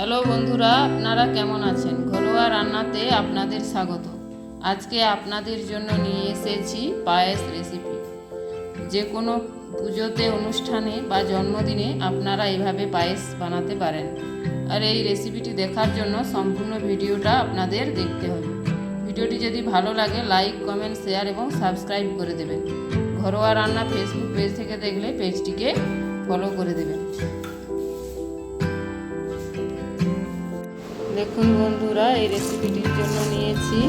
Hello বন্ধুরা, আপনারা কেমন আছেন? ঘরোয়া রান্নাতে আপনাদের স্বাগত। আজকে আপনাদের জন্য নিয়ে এসেছি পায়েস রেসিপি। যে কোনো পুজোতে, অনুষ্ঠানে বা জন্মদিনে আপনারা এইভাবে পায়েস বানাতে পারেন। আর এই রেসিপিটি দেখার জন্য সম্পূর্ণ ভিডিওটা আপনাদের দেখতে হবে। ভিডিওটি যদি ভালো লাগে লাইক, কমেন্ট, শেয়ার এবং সাবস্ক্রাইব করে দেবেন। ঘরোয়া রান্না ফেসবুক পেজ থেকে দেখলে পেজটিকে ফলো করে দেবেন। দেখুন বন্ধুরা, এই রেসিপিটির জন্য নিয়েছি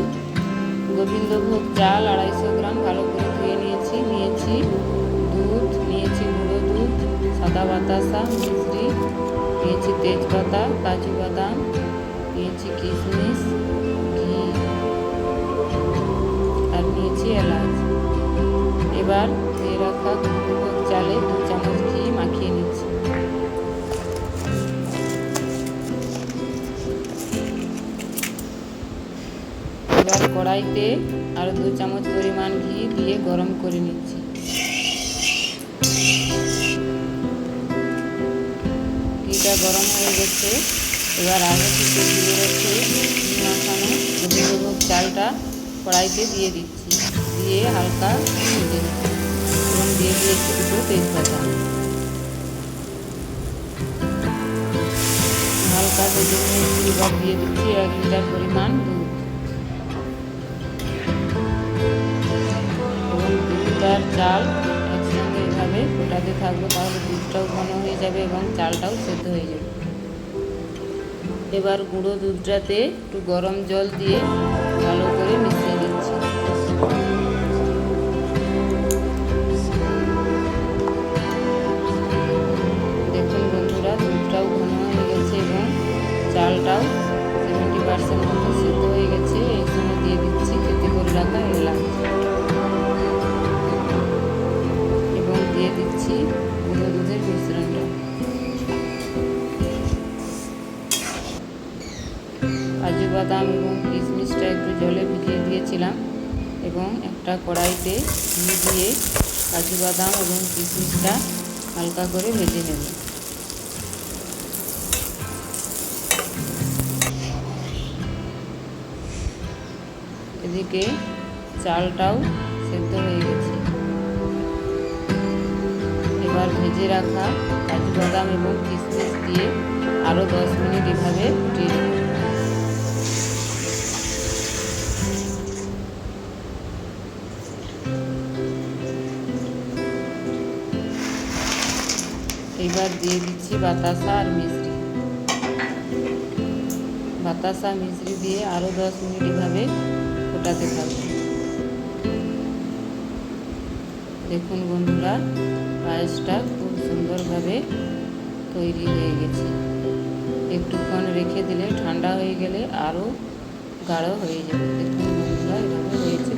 গোবিন্দভোগ চাল 250 গ্রাম, ভালো করে ধুয়ে নিয়েছি দুধ, নিয়েছি গুঁড়ো দুধ, সাদা বাতাসা, মিশ্রি, নিয়েছি তেজপাতা, কাজু বাদাম, নিয়েছি কিশমিশ, ঘি আর নিয়েছি এলাচ। এবার ধুয়ে রাখা গোবিন্দভোগ চালে 2 চামচ ঘি মাখিয়ে নিচ্ছি। এবার কড়াইতে আরও 2 চামচ পরিমাণ ঘি দিয়ে গরম করে নিচ্ছি। ঘিটা গরম হয়ে গেছে। এবার আগে থেকে ধুয়ে রেখে ঘি মাখানো গোবিন্দভোগ চালটা কড়াইতে দিয়ে দিচ্ছি, দিয়ে হালকা ভেজে নিচ্ছি এবং দিয়ে দিয়েছি 2 তেজপাতা। হালকা ভেজে নিয়েছি। এবার দিয়ে দিচ্ছি 1 লিটার পরিমাণ দুধ এবং দুধ আর চাল একসঙ্গে এভাবে ফোটাতে থাকবো, তাহলে দুধটাও ঘন হয়ে যাবে এবং চালটাও সেদ্ধ হয়ে যাবে। এবার গুঁড়ো দুধটাতে একটু গরম জল দিয়ে ভালো করে মিশিয়ে দিচ্ছি। দেখুন বন্ধুরা, দুধটাও ঘন হয়ে গেছে এবং চালটাও 70% মতো সেদ্ধ হয়ে গেছে। এই সময় দিয়ে দিচ্ছি কেটে করে রাখা এলাচ এবং দিয়ে দিচ্ছি গুঁড়ো দুধের মিশ্রণটা। কাজু বাদাম এবং কিশমিশটা একটু জলে ভিজিয়ে দিয়েছিলাম এবং একটা কড়াইতে ঘি দিয়ে কাজু বাদাম এবং কিশমিশটা হালকা করে ভেজে নেব। এদিকে চালটাও সেদ্ধ হয়ে গেছে। এবার ভেজে রাখা কাজু বাদাম এবং কিশমিশ দিয়ে আরও 10 মিনিট এভাবে ফুটিয়ে নেব। এবার দিয়ে দিচ্ছি বাতাসা আর মিশ্রি। বাতাসা মিশ্রি দিয়ে আরও 10 মিনিট এভাবে ফোটাতে থাকবো। দেখুন বন্ধুরা, পায়েসটা খুব সুন্দরভাবে তৈরি হয়ে গেছে। একটুক্ষণ রেখে দিলে ঠান্ডা হয়ে গেলে আরও গাঢ় হয়ে যাবে। দেখুন বন্ধুরা, এভাবে হয়েছে।